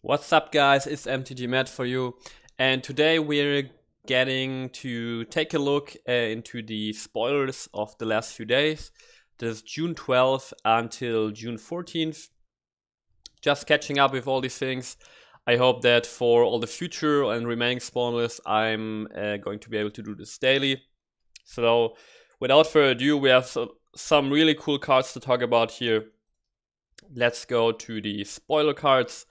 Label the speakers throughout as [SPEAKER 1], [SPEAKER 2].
[SPEAKER 1] What's up, guys? It's MTG Matt for you, and today we're getting to take a look into the spoilers of the last few days. This is June 12th until June 14th. Just catching up with all these things. I hope that for all the future and remaining spoilers, I'm going to be able to do this daily. So, without further ado, we have some really cool cards to talk about here. Let's go to the spoiler cards.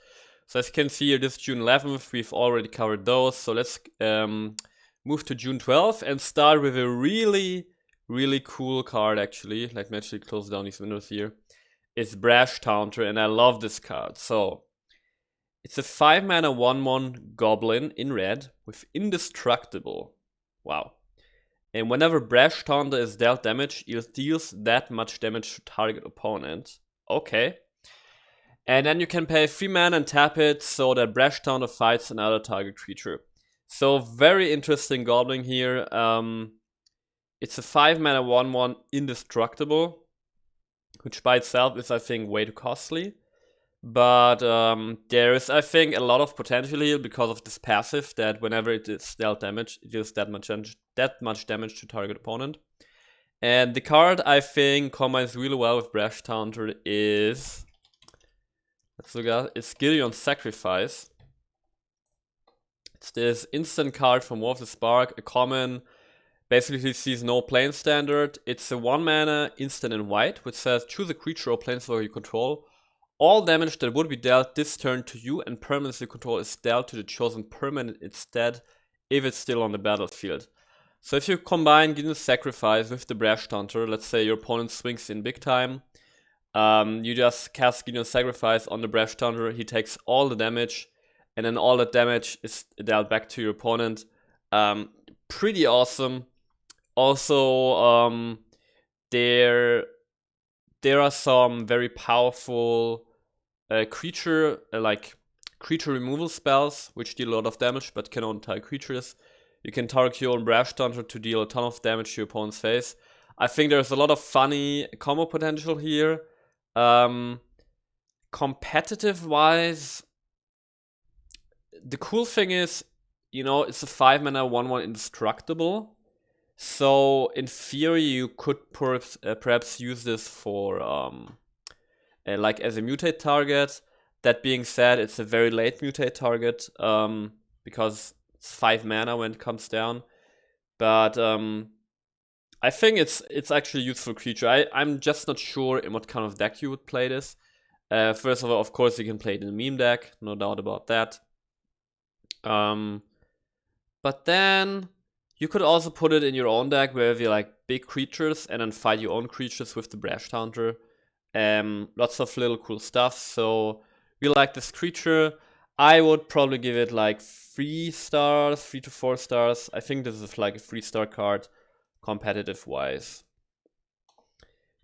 [SPEAKER 1] So as you can see here, this June 11th, we've already covered those. So let's move to June 12th and start with a really cool card actually. Let me actually close down these windows here. It's Brash Taunter, and I love this card. So it's a 5-mana 1/1 goblin in red with indestructible. Wow. And whenever Brash Taunter is dealt damage, it deals that much damage to target opponent. Okay. And then you can pay 3 mana and tap it so that Brash Taunter fights another target creature. So very interesting goblin here. It's a 5-mana 1/1 indestructible, which by itself is, I think, way too costly. But there is, I think, a lot of potential here because of this passive that whenever it is dealt damage, it deals that much damage to target opponent. And the card I think combines really well with Brash Taunter is... let's look at it. It's Gideon's Sacrifice. It's this instant card from War of the Spark, a common, basically sees no plane standard. It's a 1-mana instant in white, which says choose a creature or planeswalker you control. All damage that would be dealt this turn to you and permanents you control is dealt to the chosen permanent instead if it's still on the battlefield. So if you combine Gideon's Sacrifice with the Brash Taunter, let's say your opponent swings in big time, you just cast Gideon's Sacrifice on the Brash Taunter, he takes all the damage, and then all that damage is dealt back to your opponent. Pretty awesome. Also, there are some very powerful creature removal spells, which deal a lot of damage, but can only target creatures. You can target your own Brash Taunter to deal a ton of damage to your opponent's face. I think there's a lot of funny combo potential here. Competitive wise, the cool thing is, you know, it's a 5-mana 1/1 indestructible. So in theory, you could perhaps use this for like as a mutate target. That being said, it's a very late mutate target because it's 5 mana when it comes down. But I think it's actually a useful creature. I'm just not sure in what kind of deck you would play this. First of all, of course, you can play it in a meme deck, no doubt about that. But then you could also put it in your own deck where you like big creatures and then fight your own creatures with the Brash Taunter. Lots of little cool stuff. So we like this creature. I would probably give it like 3 stars, 3 to 4 stars. I think this is like a 3-star card, competitive wise.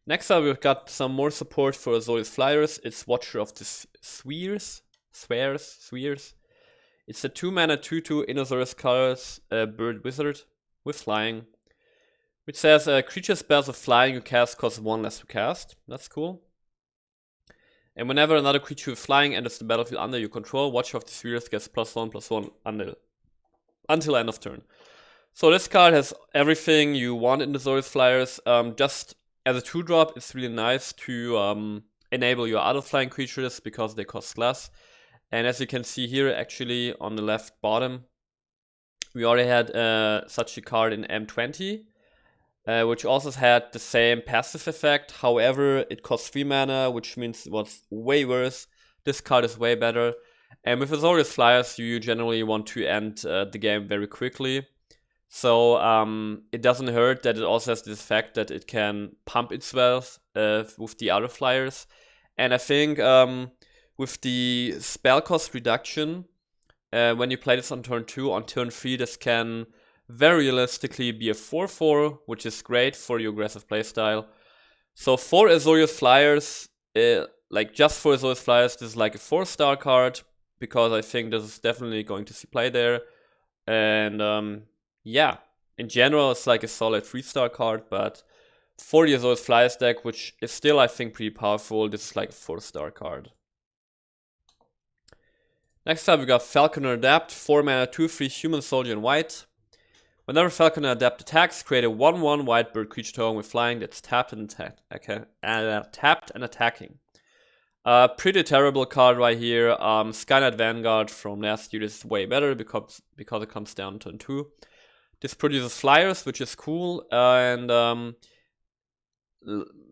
[SPEAKER 1] Next up, we've got some more support for Azorius Flyers. It's Watcher of the Spheres. It's a 2-mana 2/2 in Azorius colors, bird wizard with flying, which says creature spells with flying you cast cost 1 less to cast. That's cool. And whenever another creature with flying enters the battlefield under your control, Watcher of the Spheres gets +1/+1 until end of turn. So this card has everything you want in the Azorius Flyers. Just as a 2-drop, it's really nice to enable your other flying creatures because they cost less. And as you can see here, actually on the left bottom, we already had such a card in M20. Which also had the same passive effect. However, it costs 3 mana, which means it was way worse. This card is way better. And with Azorius Flyers, you generally want to end the game very quickly. So it doesn't hurt that it also has this effect that it can pump its wealth with the other Flyers. And I think with the spell cost reduction, when you play this on turn 2, on turn 3, this can very realistically be a 4/4, which is great for your aggressive playstyle. So for Azorius Flyers, just for Azorius Flyers, this is like a 4-star card, because I think this is definitely going to see play there. And yeah, in general, it's like a solid 3-star card, but for the Azorius Flyers deck, which is still, I think, pretty powerful, this is like a 4-star card. Next up we got Falconer Adapt, 4 mana, 2/3 human soldier in white. Whenever Falconer Adapt attacks, create a 1/1 white bird creature token with flying that's tapped and attacking. Pretty terrible card right here. Skynet Vanguard from last year is way better because it comes down turn 2. This produces flyers, which is cool, and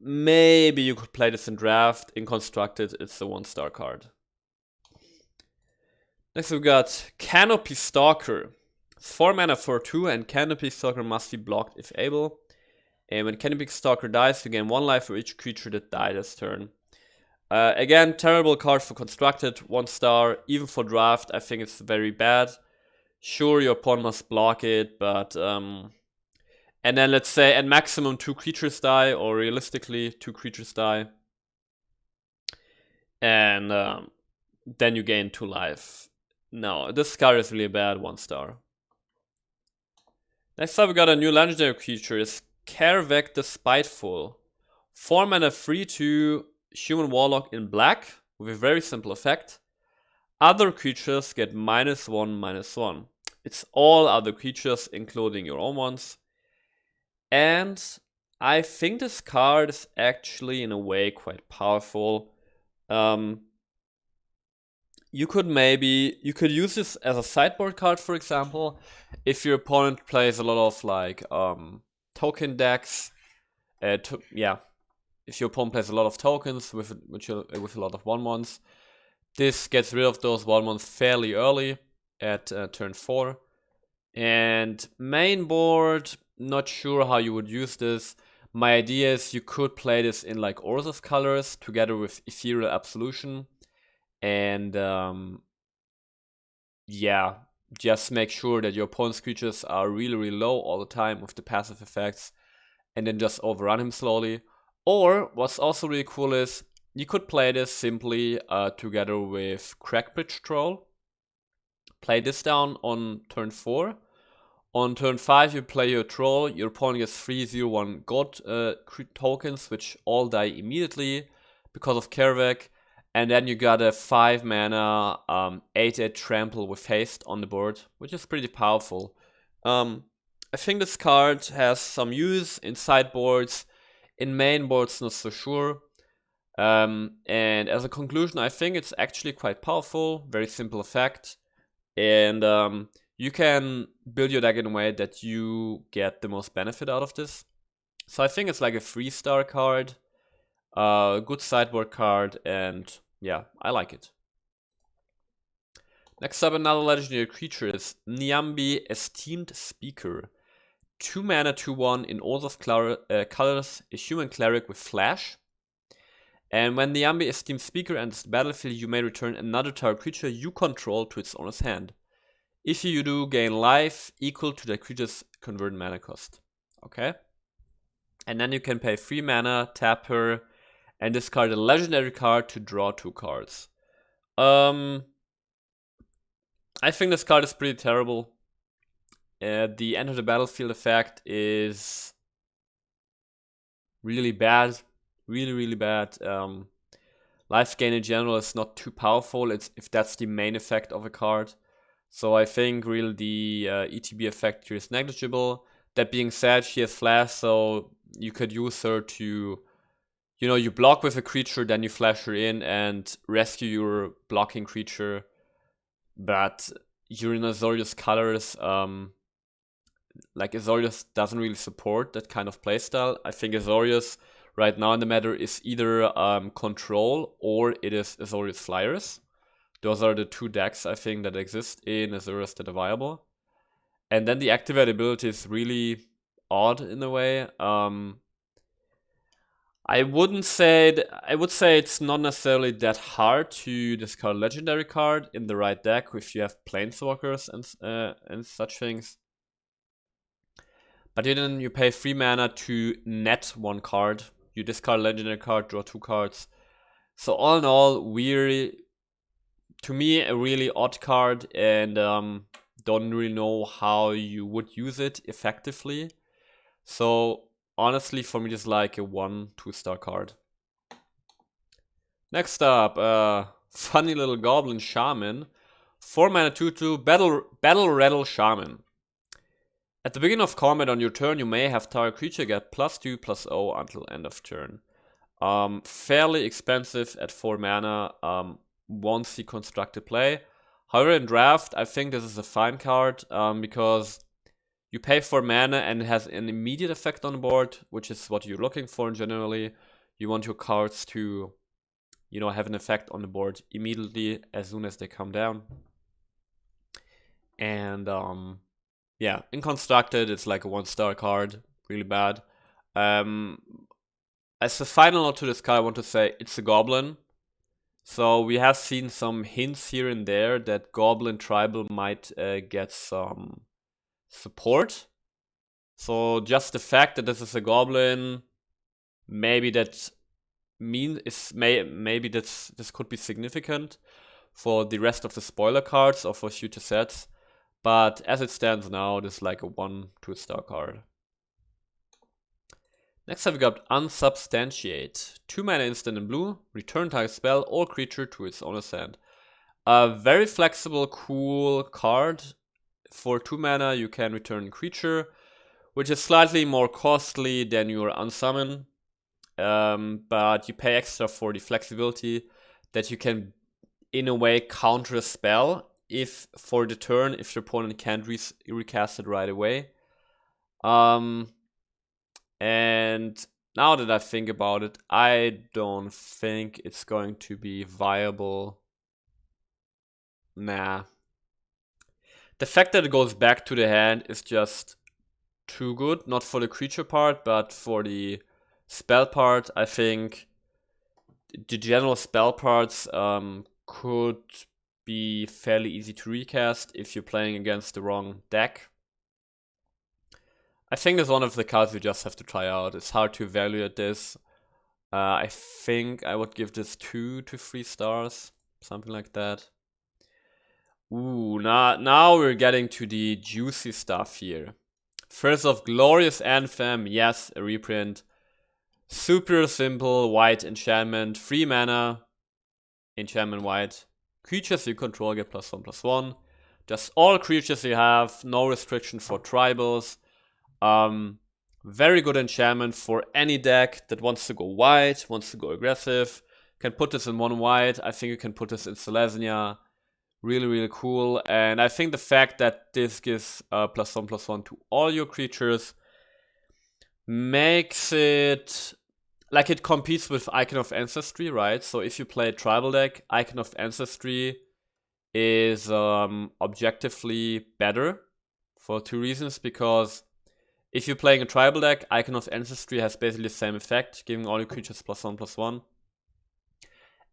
[SPEAKER 1] maybe you could play this in draft. In constructed, it's a 1-star card. Next we've got Canopy Stalker. It's 4 mana for 2, and Canopy Stalker must be blocked if able. And when Canopy Stalker dies, you gain 1 life for each creature that died this turn. Again, terrible card for constructed, 1 star. Even for draft, I think it's very bad. Sure, your opponent must block it, but and then let's say at maximum 2 creatures die, or realistically 2 creatures die, and then you gain 2 life. No, this card is really bad, 1 star. Next up we got a new legendary creature, it's Kervek the Spiteful. 4 mana 3/2 human warlock in black with a very simple effect. Other creatures get -1/-1. It's all other creatures, including your own ones. And I think this card is actually in a way quite powerful. You could use this as a sideboard card, for example, if your opponent plays a lot of like token decks. If your opponent plays a lot of tokens with a lot of 1/1s, this gets rid of those 1/1s fairly early at turn 4. And main board, not sure how you would use this. My idea is you could play this in like Urza's colors together with Ethereal Absolution. And yeah, just make sure that your opponent's creatures are really, really low all the time with the passive effects, and then just overrun him slowly. Or what's also really cool is you could play this simply together with Crackbridge Troll. Play this down on turn 4. On turn 5 you play your Troll, your opponent gets 3/0/1 God tokens, which all die immediately because of Kervek. And then you got a 5 mana 8/8 trample with haste on the board, which is pretty powerful. I think this card has some use in sideboards. In main boards, not so sure. And as a conclusion, I think it's actually quite powerful, very simple effect. And you can build your deck in a way that you get the most benefit out of this. So I think it's like a 3-star card, good sideboard card, and yeah, I like it. Next up, another legendary creature is Nyambi Esteemed Speaker. 2 mana 2/1 in all of colors, a human cleric with flash. And when Nyambi Esteemed Speaker enters the battlefield, you may return another target creature you control to its owner's hand. If you do, gain life equal to the creature's converted mana cost. Okay? And then you can pay 3 mana, tap her, and discard a legendary card to draw 2 cards. I think this card is pretty terrible. The enter the battlefield effect is really bad. Really, really bad. Life gain in general is not too powerful if that's the main effect of a card. So I think really the ETB effect here is negligible. That being said, she has flash, so you could use her to, you block with a creature, then you flash her in and rescue your blocking creature. But you're in Azorius colors, like Azorius doesn't really support that kind of playstyle. I think Azorius right now in the meta is either Control or it is Azorius Flyers. Those are the 2 decks I think that exist in Azorius that are viable. And then the activate ability is really odd in a way. I would say it's not necessarily that hard to discard a legendary card in the right deck if you have planeswalkers and such things. But then you pay 3 mana to net 1 card. You discard a legendary card, draw 2 cards. So all in all, to me, a really odd card, and don't really know how you would use it effectively. So honestly, for me, it's like a 1-2-star card. Next up, funny little Goblin Shaman. 4 mana 2/2 Battle Rattle Shaman. At the beginning of combat on your turn, you may have target creature get +2/+0 until end of turn. Fairly expensive at 4 mana. Won't see constructed play. However, in draft, I think this is a fine card because you pay 4 mana and it has an immediate effect on the board, which is what you're looking for generally. You want your cards to, you know, have an effect on the board immediately as soon as they come down. And yeah, in constructed, it's like a 1-star card, really bad. As a final note to this card, I want to say it's a goblin. So we have seen some hints here and there that Goblin Tribal might get some support. So just the fact that this is a goblin, maybe that maybe this could be significant for the rest of the spoiler cards or for future sets. But as it stands now, this is like a 1-2-star card. Next up we got Unsubstantiate. 2 mana instant in blue, return target spell or creature to its owner's hand. A very flexible, cool card. For 2 mana you can return creature, which is slightly more costly than your unsummon. But you pay extra for the flexibility that you can, in a way, counter a spell if for the turn, if your opponent can't recast it right away. And now that I think about it, I don't think it's going to be viable. Nah. The fact that it goes back to the hand is just too good. Not for the creature part, but for the spell part. I think the general spell parts could be fairly easy to recast if you're playing against the wrong deck. I think it's one of the cards you just have to try out. It's hard to evaluate this. I think I would give this 2 to 3 stars, something like that. Ooh, now we're getting to the juicy stuff here. First off, Glorious Anthem, yes, a reprint. Super simple white enchantment, 3 mana, enchantment white. Creatures you control get +1/+1. Just all creatures you have, no restriction for tribals. Very good enchantment for any deck that wants to go white, wants to go aggressive. Can put this in 1 white. I think you can put this in Selesnya. Really, really cool. And I think the fact that this gives +1/+1 to all your creatures makes it like it competes with Icon of Ancestry, right? So if you play a tribal deck, Icon of Ancestry is objectively better for 2 reasons. Because if you're playing a tribal deck, Icon of Ancestry has basically the same effect, giving all your creatures +1/+1.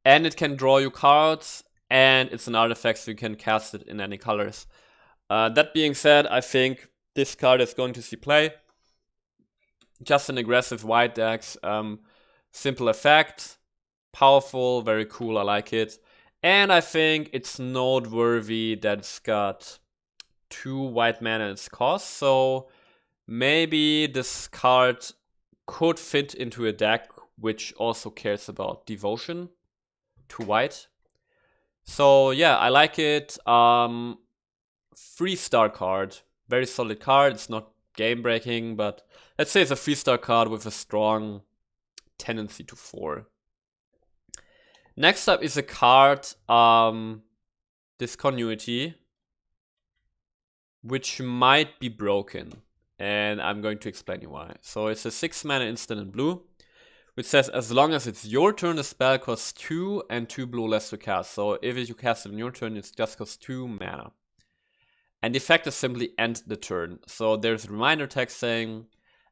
[SPEAKER 1] And it can draw you cards, and it's an artifact, so you can cast it in any colors. That being said, I think this card is going to see play. Just an aggressive white decks. Simple effect, powerful, very cool, I like it. And I think it's noteworthy that it's got 2 white mana in its cost, so maybe this card could fit into a deck which also cares about devotion to white. So yeah, I like it. 3-star card, very solid card. It's not game breaking, but let's say it's a 3-star card with a strong tendency to 4. Next up is a card, Discontinuity, which might be broken, and I'm going to explain you why. So it's a 6 mana instant in blue, which says as long as it's your turn, the spell costs 2 and 2 blue less to cast. So if you cast it on your turn, it just costs 2 mana. And the effect is simply end the turn. So there's a reminder text saying,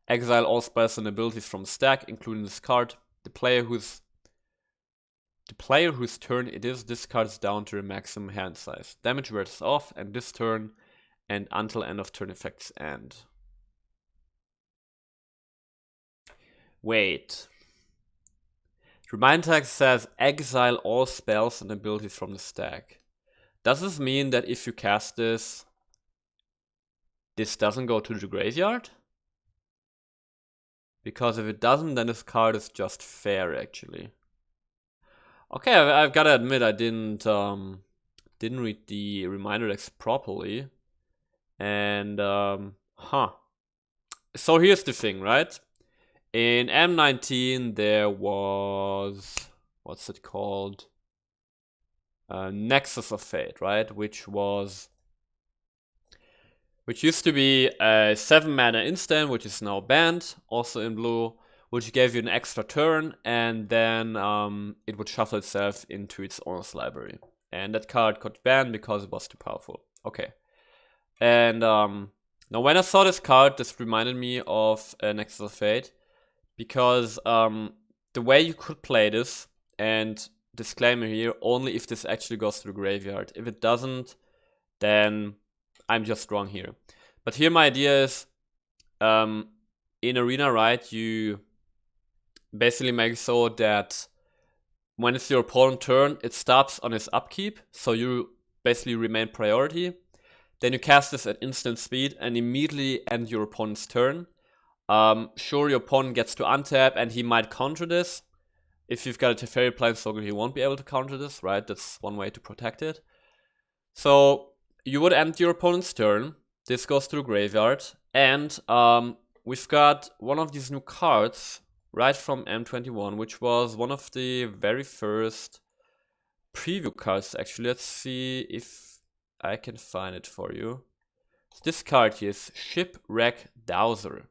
[SPEAKER 1] exile all spells and abilities from the stack, including this card. The player whose turn it is discards down to the maximum hand size. Damage wears off and this turn and until end of turn effects end. Wait. Reminder text says exile all spells and abilities from the stack. Does this mean that if you cast this doesn't go to the graveyard? Because if it doesn't, then this card is just fair, actually. Okay, I've gotta admit, I didn't didn't read the reminder text properly. And, So here's the thing, right? In M19, there was, what's it called? Nexus of Fate, right? Which used to be a 7 mana instant, which is now banned, also in blue, which gave you an extra turn, and then it would shuffle itself into its owner's library. And that card got banned because it was too powerful. Okay. And now when I saw this card, this reminded me of Nexus of Fate, because the way you could play this, and disclaimer here, only if this actually goes to the graveyard. If it doesn't, then I'm just wrong here. But here my idea is, in Arena, right, you basically make so that when it's your opponent's turn, it stops on his upkeep, so you basically remain priority. Then you cast this at instant speed and immediately end your opponent's turn. Sure, your opponent gets to untap and he might counter this. If you've got a Teferi Planeswalker, he won't be able to counter this, right? That's one way to protect it. So you would end your opponent's turn. This goes to the graveyard. And we've got one of these new cards right from M21, which was one of the very first preview cards, actually. Let's see if I can find it for you. This card here is Shipwreck Dowser.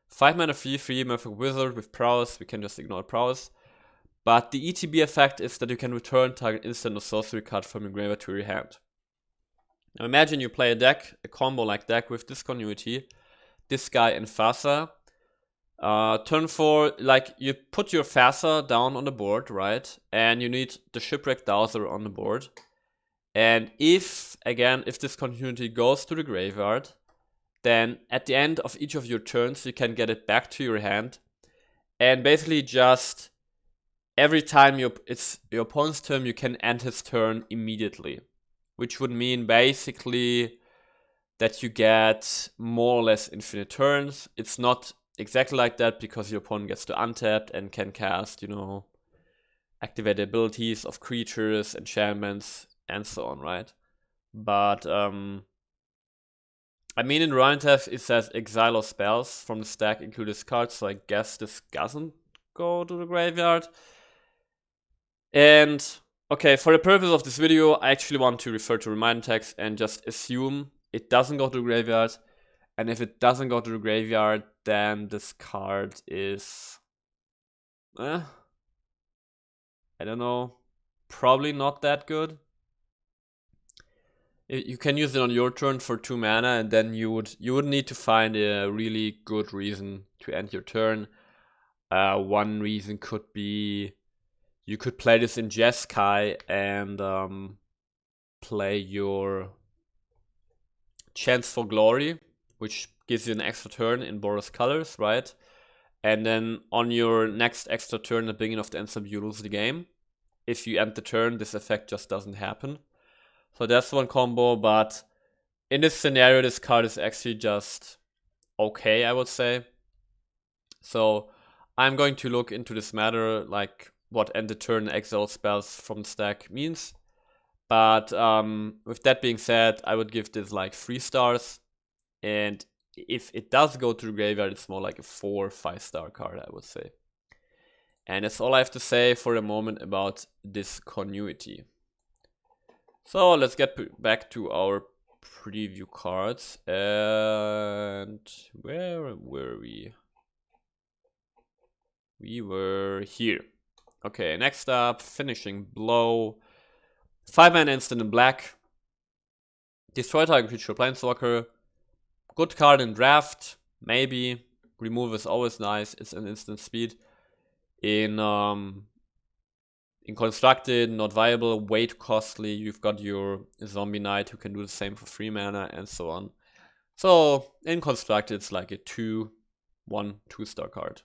[SPEAKER 1] 5 mana 3/3 Mythic Wizard with prowess. We can just ignore prowess. But the ETB effect is that you can return target instant or sorcery card from your graveyard to your hand. Now imagine you play a combo like that with Discontinuity, this guy and Fasa. Turn 4, like, you put your Fasa down on the board, right? And you need the Shipwreck Dowser on the board. And if Discontinuity goes to the graveyard, then at the end of each of your turns, you can get it back to your hand. And basically just every time it's your opponent's turn, you can end his turn immediately. Which would mean basically that you get more or less infinite turns. It's not exactly like that because your opponent gets to untap and can cast, activate the abilities of creatures, enchantments, and so on, right? But, I mean, in Rhinotaff, it says exile all spells from the stack include this card, so I guess this doesn't go to the graveyard. And, okay, for the purpose of this video, I actually want to refer to reminder text and just assume it doesn't go to the graveyard. And if it doesn't go to the graveyard, then this card is, I don't know, probably not that good. You can use it on your turn for 2 mana, and then you would need to find a really good reason to end your turn. One reason could be you could play this in Jeskai and play your Chance for Glory, which gives you an extra turn in Boros colors, right? And then on your next extra turn at the beginning of the end step, you lose the game. If you end the turn, this effect just doesn't happen. So that's one combo, but in this scenario, this card is actually just okay, I would say. So I'm going to look into this matter, like what end the turn exile spells from the stack means. But with that being said, I would give this like 3 stars. And if it does go to the graveyard, it's more like a 4 or 5 star card, I would say. And that's all I have to say for the moment about Discontinuity. So let's get back to our preview cards. And where were we? We were here. Okay, next up, Finishing Blow. 5 mana instant in black. Destroy target creature Planeswalker. Good card in draft, maybe. Remove is always nice. It's an instant speed. In Constructed, not viable, way too costly. You've got your Zombie Knight who can do the same for 3 mana and so on. So in Constructed, it's like a 2/1 2-star card.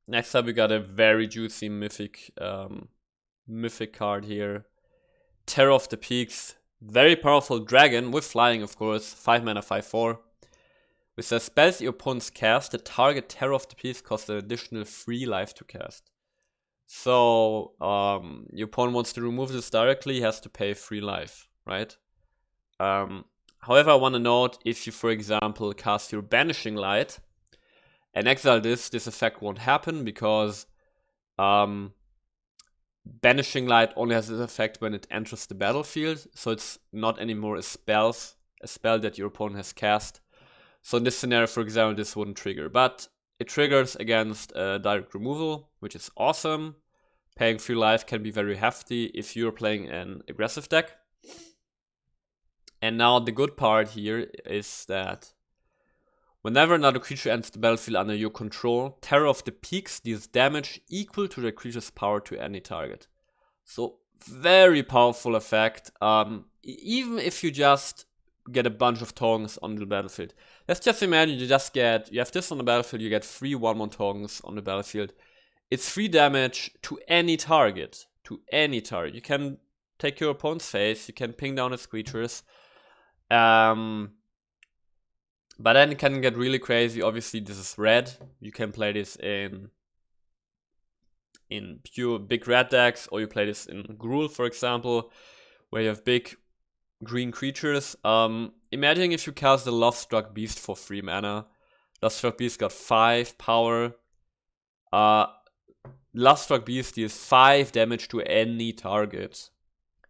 [SPEAKER 1] Next up, we got a very juicy mythic card here. Terror of the Peaks. Very powerful dragon with flying, of course. 5 mana 5/4. With the spells your opponents cast, the target Terror of the Peaks costs an additional 3 life to cast. So your opponent wants to remove this directly, he has to pay 3 life, right? However, I want to note, if you, for example, cast your Banishing Light and exile this effect won't happen, because Banishing Light only has this effect when it enters the battlefield, so it's not anymore a spell that your opponent has cast. So in this scenario, for example, this wouldn't trigger, but it triggers against direct removal, which is awesome. Paying 3 life can be very hefty if you're playing an aggressive deck. And now the good part here is that whenever another creature enters the battlefield under your control, Terror of the Peaks deals damage equal to the creature's power to any target. So very powerful effect, even if you just get a bunch of tokens on the battlefield. Let's just imagine you have this on the battlefield, you get 3 1/1 tokens on the battlefield. It's 3 damage to any target. You can take your opponent's face, you can ping down his creatures. But then it can get really crazy. Obviously, this is red. You can play this in pure big red decks, or you play this in Gruul, for example, where you have big green creatures. Imagine if you cast the Lovestruck Beast for 3 mana. Lovestruck Beast got 5 power. Lovestruck Beast deals 5 damage to any target.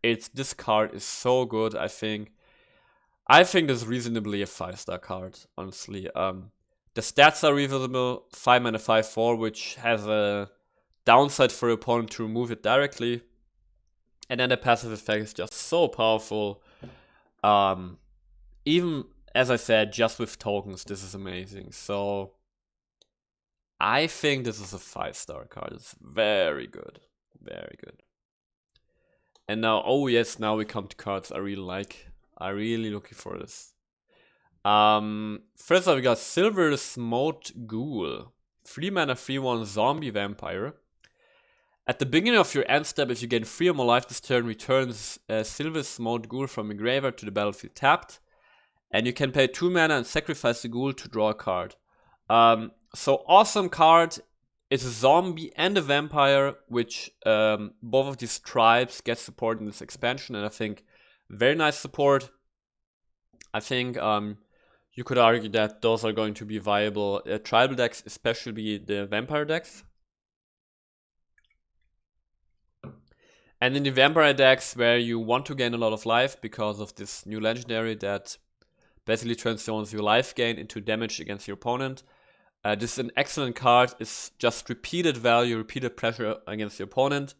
[SPEAKER 1] This card is so good, I think. I think this is reasonably a 5-star card, honestly. The stats are reasonable, 5 mana 5/4, which has a downside for your opponent to remove it directly. And then the passive effect is just so powerful. Even, as I said, just with tokens, this is amazing. So I think this is a 5-star card. It's very good. Very good. And now, oh yes, now we come to cards I really like. I'm really looking for this. First up, we got Silver Smote Ghoul. 3 mana 3/1 zombie vampire. At the beginning of your end step, if you gain 3 or more life this turn, returns Silver Smote Ghoul from your graveyard to the battlefield tapped. And you can pay 2 mana and sacrifice the ghoul to draw a card. So awesome card. It's a zombie and a vampire, which both of these tribes get support in this expansion, and I think very nice support. I think you could argue that those are going to be viable tribal decks, especially the vampire decks. And in the vampire decks where you want to gain a lot of life because of this new legendary that basically transforms your life gain into damage against your opponent, this is an excellent card. It's just repeated value, repeated pressure against your opponent.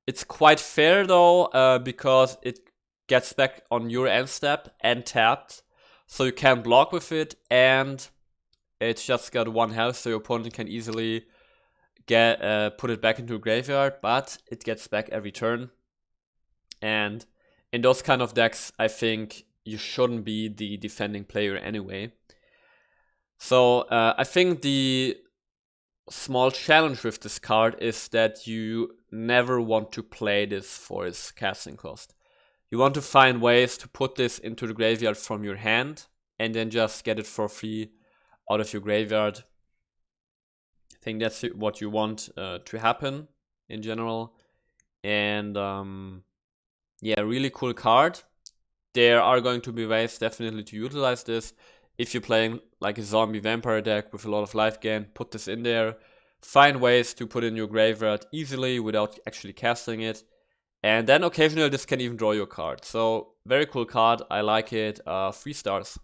[SPEAKER 1] It's quite fair though, because it gets back on your end step and tapped, so you can't block with it, and it's just got 1 health, so your opponent can easily put it back into a graveyard, but it gets back every turn. And in those kind of decks, I think you shouldn't be the defending player anyway. So I think the small challenge with this card is that you never want to play this for its casting cost. You want to find ways to put this into the graveyard from your hand and then just get it for free out of your graveyard. I think that's what you want to happen in general. And yeah, really cool card. There are going to be ways definitely to utilize this. If you're playing like a zombie vampire deck with a lot of life gain, put this in there. Find ways to put in your graveyard easily without actually casting it. And then occasionally this can even draw your card. So very cool card, I like it, 3 stars.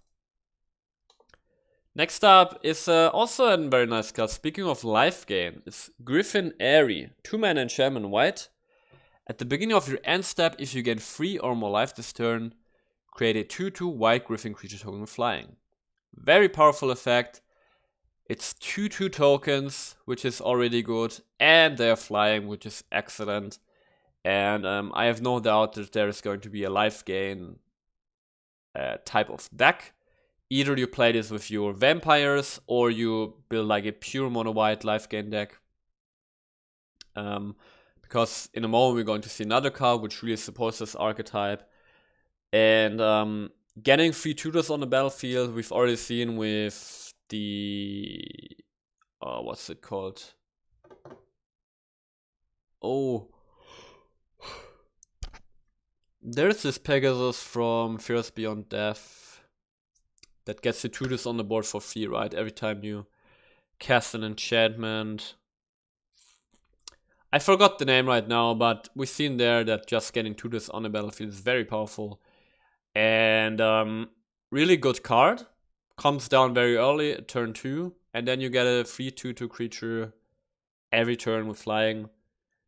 [SPEAKER 1] Next up is also a very nice card. Speaking of life gain, it's Griffin Airy, 2 mana enchantment white. At the beginning of your end step, if you gain 3 or more life this turn, create a 2/2 white Griffin creature token with flying. Very powerful effect. It's 2/2 tokens, which is already good, and they're flying, which is excellent. And I have no doubt that there is going to be a life gain type of deck. Either you play this with your vampires, or you build like a pure mono white life gain deck. Because in a moment we're going to see another card which really supports this archetype. And getting 3 tutors on the battlefield, we've already seen with the what's it called? Oh, there's this Pegasus from Fears Beyond Death that gets you tutors on the board for free, right? Every time you cast an enchantment. I forgot the name right now, but we've seen there that just getting tutors on the battlefield is very powerful. And really good card. Comes down very early at turn 2. And then you get a free 2/2 creature every turn with flying.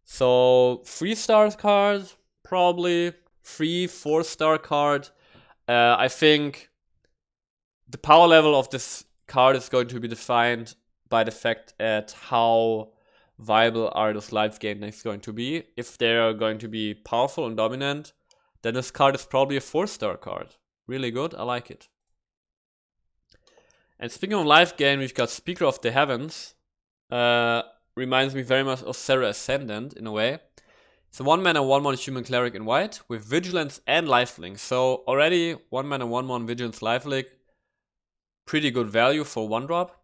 [SPEAKER 1] So 3-star card, probably. 4-star card. I think the power level of this card is going to be defined by the fact at how viable are those life gain decks going to be. If they're going to be powerful and dominant, then this card is probably a 4-star card. Really good, I like it. And speaking of life gain, we've got Speaker of the Heavens. Reminds me very much of Serra Ascendant in a way. It's a 1-mana 1/1 human cleric in white with Vigilance and Lifelink. So already 1-mana 1/1 Vigilance Lifelink. Pretty good value for 1-drop.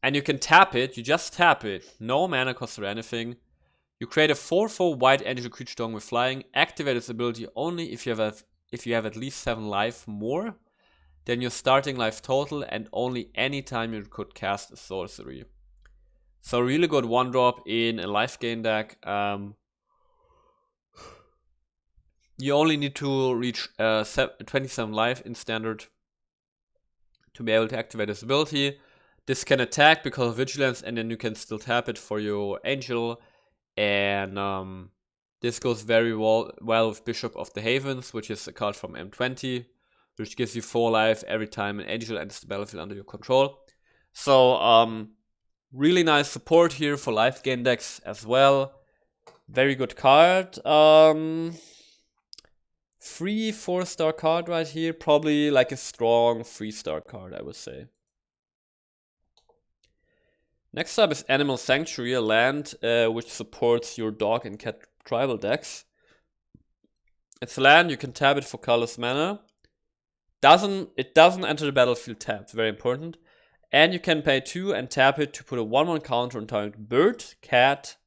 [SPEAKER 1] And you can tap it, you just tap it. No mana cost or anything. You create a 4/4 white angel creature token with flying. Activate its ability only if you have at least 7 life more than your starting life total, and only any time you could cast a sorcery. So really good 1-drop in a life gain deck. You only need to reach 27 life in standard to be able to activate this ability. This can attack because of Vigilance, and then you can still tap it for your Angel. And this goes very well with Bishop of the Havens, which is a card from M20, which gives you 4 life every time an Angel enters the battlefield under your control. So really nice support here for life gain decks as well. Very good card. 4-star card right here. Probably like a strong 3-star card, I would say. Next up is Animal Sanctuary, a land which supports your dog and cat tribal decks. It's a land, you can tap it for colorless mana. It doesn't enter the battlefield tapped, very important. And you can pay 2 and tap it to put a 1/1 counter on target bird, cat,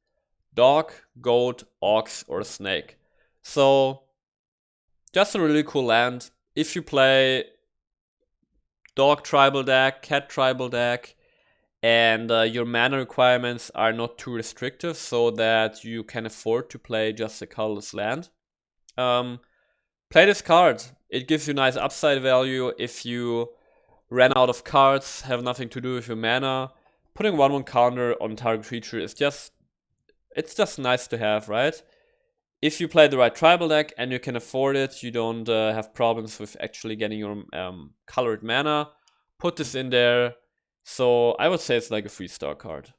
[SPEAKER 1] dog, goat, ox, or snake. So just a really cool land. If you play dog tribal deck, cat tribal deck, and your mana requirements are not too restrictive so that you can afford to play just a colorless land, play this card. It gives you nice upside value if you ran out of cards, have nothing to do with your mana. Putting 1/1 counter on target creature is just nice to have, right? If you play the right tribal deck and you can afford it, you don't have problems with actually getting your colored mana. Put this in there. So I would say it's like a 3-star card.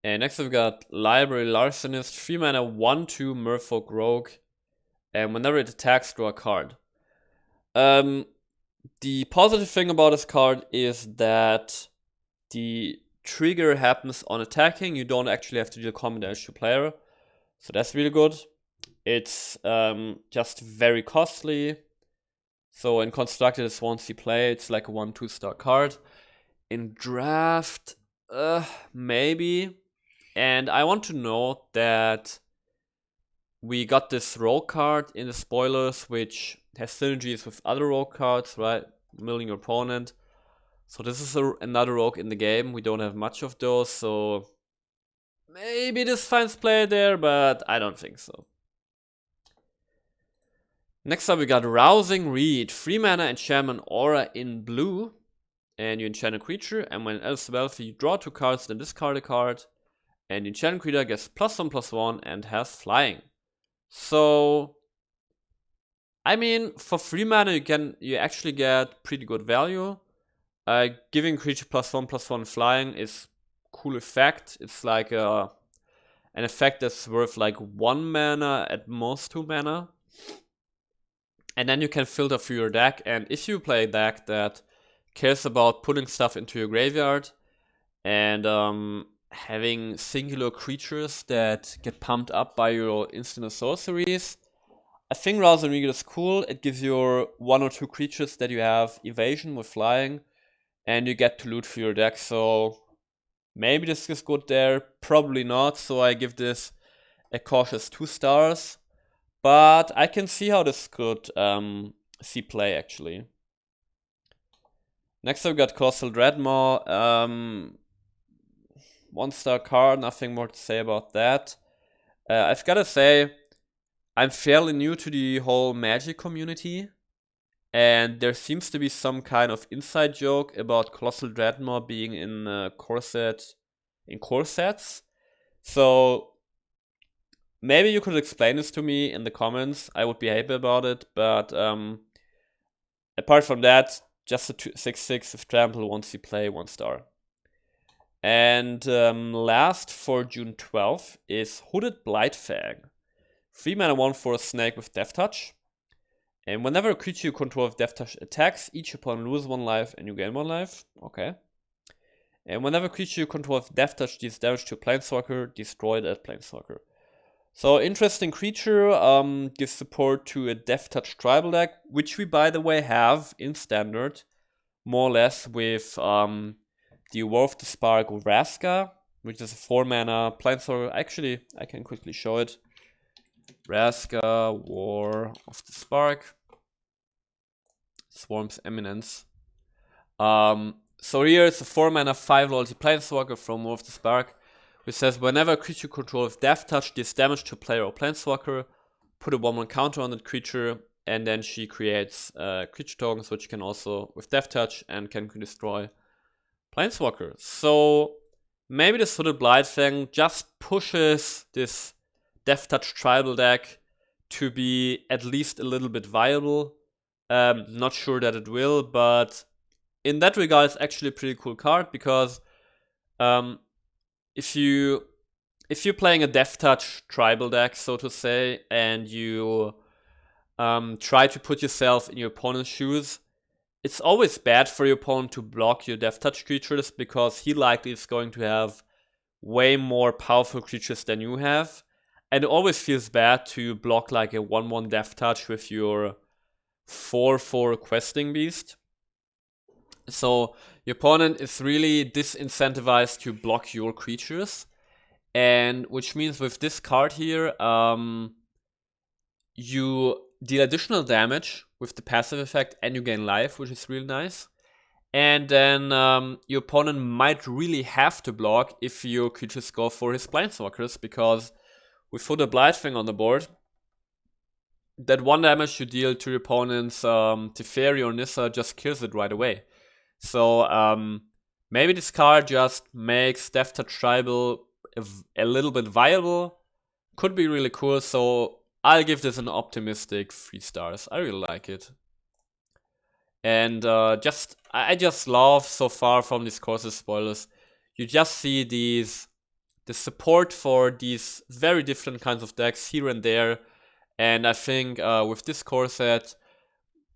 [SPEAKER 1] And next we've got Library Larcenist, 3-mana 1/2 Merfolk Rogue. And whenever it attacks, draw a card. The positive thing about this card is that the trigger happens on attacking. You don't actually have to deal combat damage to player. So that's really good. It's just very costly. So in Constructed, it's once you play, it's like a 1/2-star card. In Draft, maybe. And I want to note that we got this rogue card in the spoilers, which has synergies with other rogue cards, right? Milling your opponent. So this is another rogue in the game. We don't have much of those, so maybe this finds play there, but I don't think so. Next up we got Rousing Reed, 3-mana enchantment aura in blue. And you enchant a creature, and when it enters the battlefield, you draw 2 cards, then discard a card. And the enchanted creature gets +1/+1 and has flying. So I mean, for 3 mana you actually get pretty good value. Giving creature +1/+1 flying is cool effect. It's like an effect that's worth like 1 mana, at most 2 mana. And then you can filter through your deck, and if you play a deck that cares about putting stuff into your graveyard and having singular creatures that get pumped up by your instant sorceries, I think Rousing Reed is cool. It gives you 1 or 2 creatures that you have evasion with flying, and you get to loot for your deck. So Maybe this is good there, probably not, so I give this a cautious 2 stars. But I can see how this could see play, actually. Next up, we got Colossal Dreadmaw. 1-star card, nothing more to say about that. I've gotta say, I'm fairly new to the whole Magic community, and there seems to be some kind of inside joke about Colossal Dreadmaw being in corsets. So maybe you could explain this to me in the comments. I would be happy about it, but apart from that, just a 6/6 with trample once you play 1 star. And last for June 12th is Hooded Blightfang. 3 mana 1 for a snake with Death Touch. And whenever a creature you control with Death Touch attacks, each opponent loses 1 life and you gain 1 life. Okay. And whenever a creature you control with Death Touch deals damage to a Planeswalker, destroy that Planeswalker. So interesting creature, gives support to a Death Touch tribal deck, which we by the way have in Standard, more or less with the War of the Spark Vraska, which is a 4 mana Planeswalker. Actually, I can quickly show it. Vraska, War of the Spark, Swarm's Eminence. So here it's a 4 mana 5 loyalty Planeswalker from War of the Spark, which says whenever a creature you control with Death Touch deals damage to a player or Planeswalker, put a 1/1 counter on that creature, and then she creates creature tokens, which can also with Death Touch and can destroy Planeswalker. So maybe this Hooded Blightfang just pushes this Death Touch tribal deck to be at least a little bit viable. Not sure that it will, but in that regard, it's actually a pretty cool card because if you're playing a Death Touch tribal deck, so to say, and you try to put yourself in your opponent's shoes, it's always bad for your opponent to block your Death Touch creatures because he likely is going to have way more powerful creatures than you have. And it always feels bad to block like a 1/1 Death Touch with your 4/4 Questing Beast. So your opponent is really disincentivized to block your creatures. And which means with this card here, you deal additional damage with the passive effect and you gain life, which is really nice. And then your opponent might really have to block if your creatures go for his Planeswalkers, because with Hooded Blightfang on the board, that 1 damage you deal to your opponent's Teferi or Nissa just kills it right away. So maybe this card just makes Death Touch Tribal a little bit viable. Could be really cool, so I'll give this an optimistic 3 stars. I really like it. And I just love so far from these courses spoilers, you just see the support for these very different kinds of decks here and there. And I think with this core set,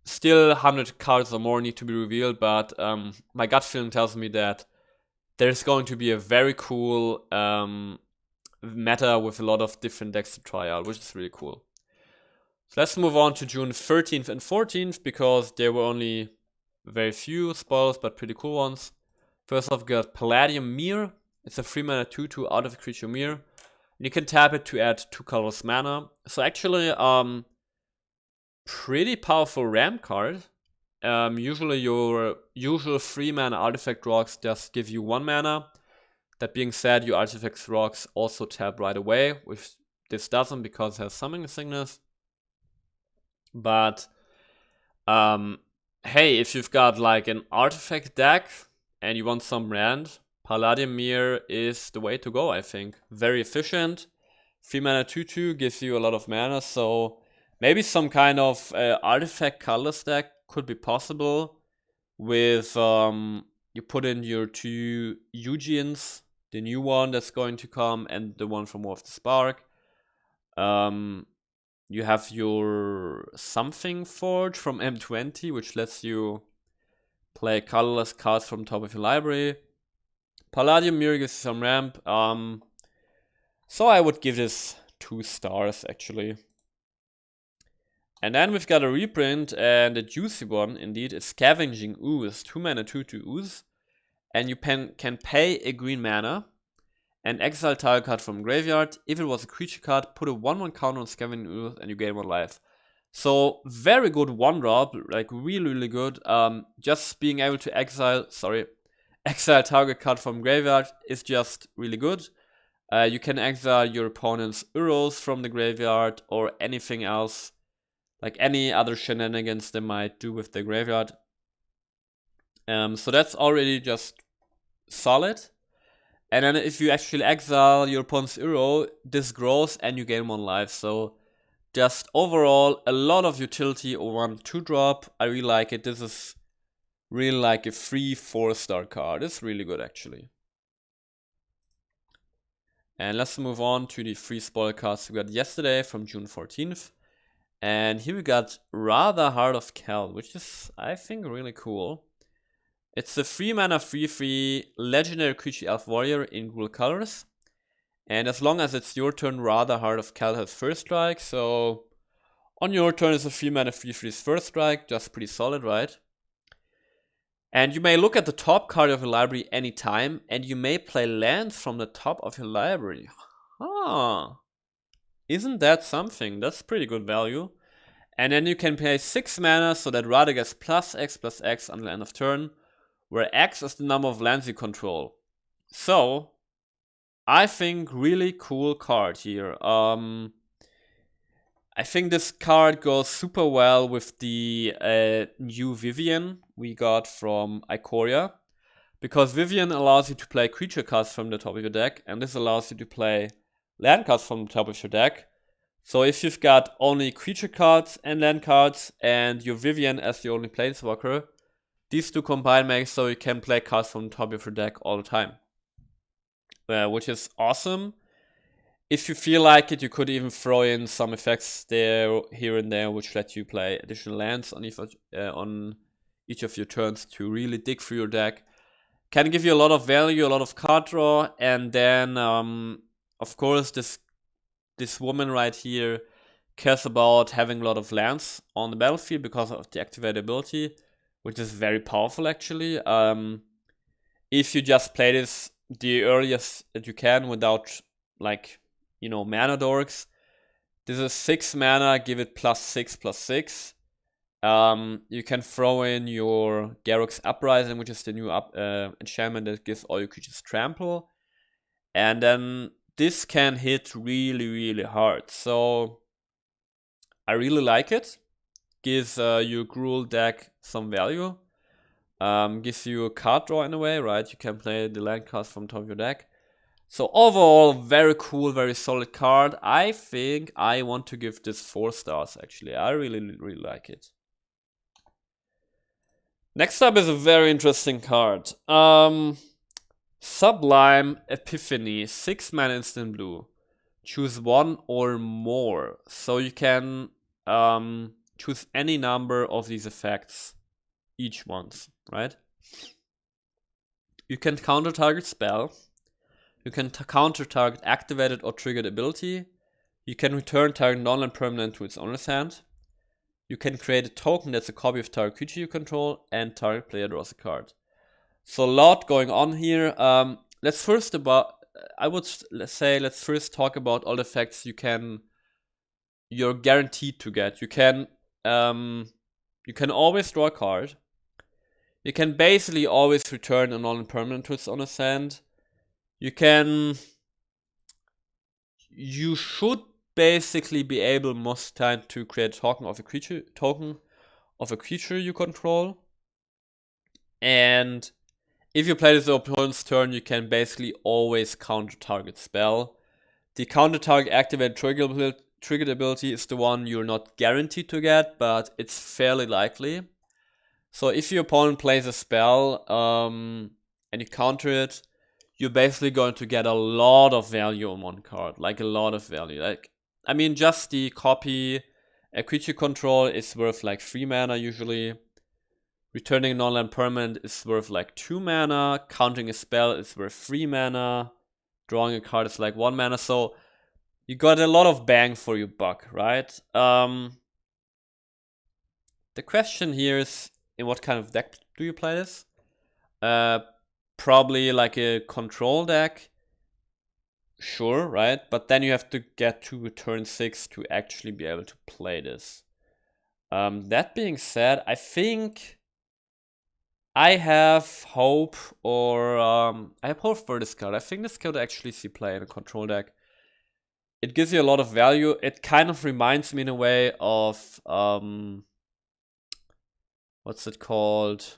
[SPEAKER 1] still 100 cards or more need to be revealed, but my gut feeling tells me that there's going to be a very cool meta with a lot of different decks to try out, which is really cool. So let's move on to June 13th and 14th, because there were only very few spoilers, but pretty cool ones. First off, we got Palladium Mirror. It's a 3 mana 2/2 out of creature mirror. You can tap it to add 2 colorless mana. So actually, pretty powerful ramp card. Usually your usual 3 mana artifact rocks just give you 1 mana. That being said, your artifact rocks also tap right away, which this doesn't because it has Summoning Sickness. But hey, if you've got like an artifact deck and you want some rand, Palladium Mirror is the way to go, I think. Very efficient. 3 mana 2/2 gives you a lot of mana, so maybe some kind of artifact colorless deck could be possible with you put in your 2 Eugeans, the new one that's going to come, and the one from War of the Spark. You have your Something Forge from M20, which lets you play colorless cards from top of your library. Palladium Mirror gives you some ramp. So I would give this 2 stars actually. And then we've got a reprint, and a juicy one indeed. It's Scavenging Ooze, 2 mana 2/2 Ooze. and you can pay a green mana and exile target card from graveyard. If it was a creature card, put a 1/1 counter on Scavenging Ooze and you gain 1 life. So very good 1-drop, like really good. Just being able to exile target card from graveyard is just really good. You can exile your opponent's Uros from the graveyard or anything else, like any other shenanigans they might do with the graveyard. So that's already just solid. And then if you actually exile your opponent's Uro, this grows and you gain 1 life. So just overall, a lot of utility over 2-drop. I really like it. This is really like a free 4-star card. It's really good actually. And let's move on to the free spoiler cards we got yesterday from June 14th. And here we got Rather Heart of Kel, which is, I think, really cool. It's a 3-mana 3/3 legendary creature elf warrior in ghoul colors. And as long as it's your turn, Rather Heart of Kel has first strike. So on your turn it's a 3-mana 3/3 first strike, just pretty solid, right? And you may look at the top card of your library anytime, and you may play lands from the top of your library. Huh. Isn't that something? That's pretty good value. And then you can pay 6 mana so that Radha gets +X until end of turn, where X is the number of lands you control. So, I think really cool card here. I think this card goes super well with the new Vivian we got from Ikoria, because Vivian allows you to play creature cards from the top of your deck, and this allows you to play land cards from the top of your deck. So if you've got only creature cards and land cards, and your Vivian as the only planeswalker, these two combine make so you can play cards from the top of your deck all the time. Which is awesome. If you feel like it, you could even throw in some effects there, here and there, which let you play additional lands on each of your turns to really dig through your deck. Can give you a lot of value, a lot of card draw, and then, of course, this woman right here cares about having a lot of lands on the battlefield because of the activated ability, which is very powerful actually. If you just play this the earliest that you can without, like, mana dorks, this is 6 mana, give it +6/+6. You can throw in your Garruk's Uprising, which is the new enchantment that gives all your creatures trample. And then this can hit really hard. So I really like it. Gives your Gruul deck some value. Gives you a card draw in a way, right? You can play the land cards from top of your deck. So overall, very cool, very solid card. I think I want to give this 4 stars actually. I really like it. Next up is a very interesting card. Sublime Epiphany, 6 mana instant blue. Choose 1 or more. So you can choose any number of these effects each once, right? You can counter target spell. You can counter target activated or triggered ability. You can return target non-land permanent to its owner's hand. You can create a token that's a copy of target creature you control, and target player draws a card. So a lot going on here. Let's first talk about all the effects you're guaranteed to get. You can always draw a card. You can basically always return a non-land permanent to its owner's hand. You should basically be able most time to create a token of a creature you control. And if you play this opponent's turn, you can basically always counter target spell. The counter target activated triggered ability is the one you're not guaranteed to get, but it's fairly likely. So if your opponent plays a spell and you counter it, you're basically going to get a lot of value on one card, like a lot of value. Just the copy a creature control is worth like 3 mana usually. Returning a non-land permanent is worth like 2 mana. Countering a spell is worth 3 mana. Drawing a card is like 1 mana. So you got a lot of bang for your buck, right? The question here is, in what kind of deck do you play this? probably like a control deck. Sure, right? But then you have to get to turn 6 to actually be able to play this. That being said, I think I have hope, or I have hope for this card. I think this could actually see play in a control deck. It gives you a lot of value. It kind of reminds me in a way of what's it called?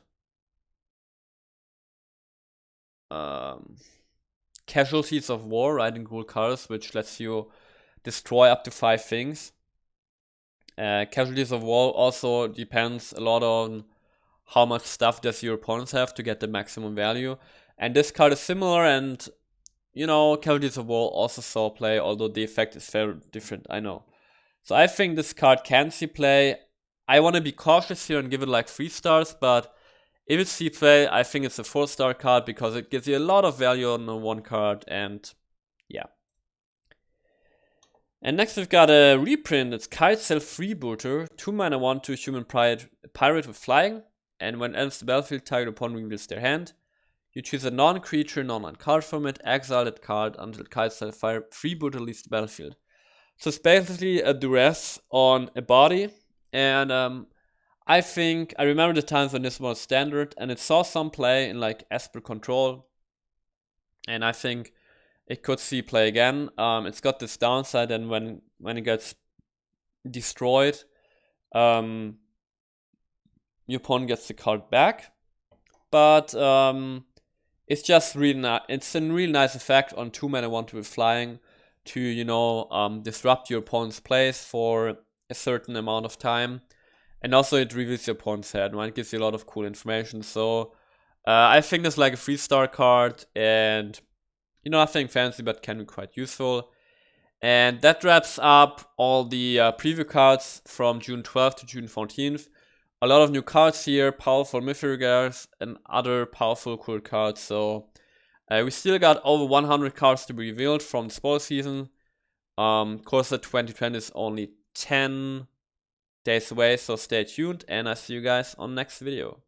[SPEAKER 1] Casualties of War, right, in Gruul Colors, which lets you destroy up to 5 things. Casualties of War also depends a lot on how much stuff does your opponents have to get the maximum value. And this card is similar, and you know, Casualties of War also saw play, although the effect is very different, I know. So I think this card can see play. I want to be cautious here and give it like 3 stars, but if it see play, I think it's a 4-star card because it gives you a lot of value on the 1 card, and yeah. And next we've got a reprint. It's Kitesail Freebooter, 2 mana 1/2 human pirate with flying, and when enters the battlefield, target opponent reveals their hand. You choose a non-creature, non-land card from it, exile that card until Kitesail Freebooter leaves the battlefield. So it's basically a duress on a body, and I think I remember the times when this was standard, and it saw some play in like Esper Control, and I think it could see play again. It's got this downside, and when it gets destroyed, your opponent gets the card back. But it's just really it's a really nice effect on 2 mana 1/2 with flying to, you know, disrupt your opponent's plays for a certain amount of time. And also it reveals your opponent's head, right? It gives you a lot of cool information. So I think it's like a 3-star card, and you know, nothing fancy, but can be quite useful. And that wraps up all the preview cards from June 12th to June 14th. A lot of new cards here, powerful Mythics and other powerful cool cards. So we still got over 100 cards to be revealed from the spoil season. Corsa 2020 is only 10 days away, so stay tuned, and I see you guys on next video.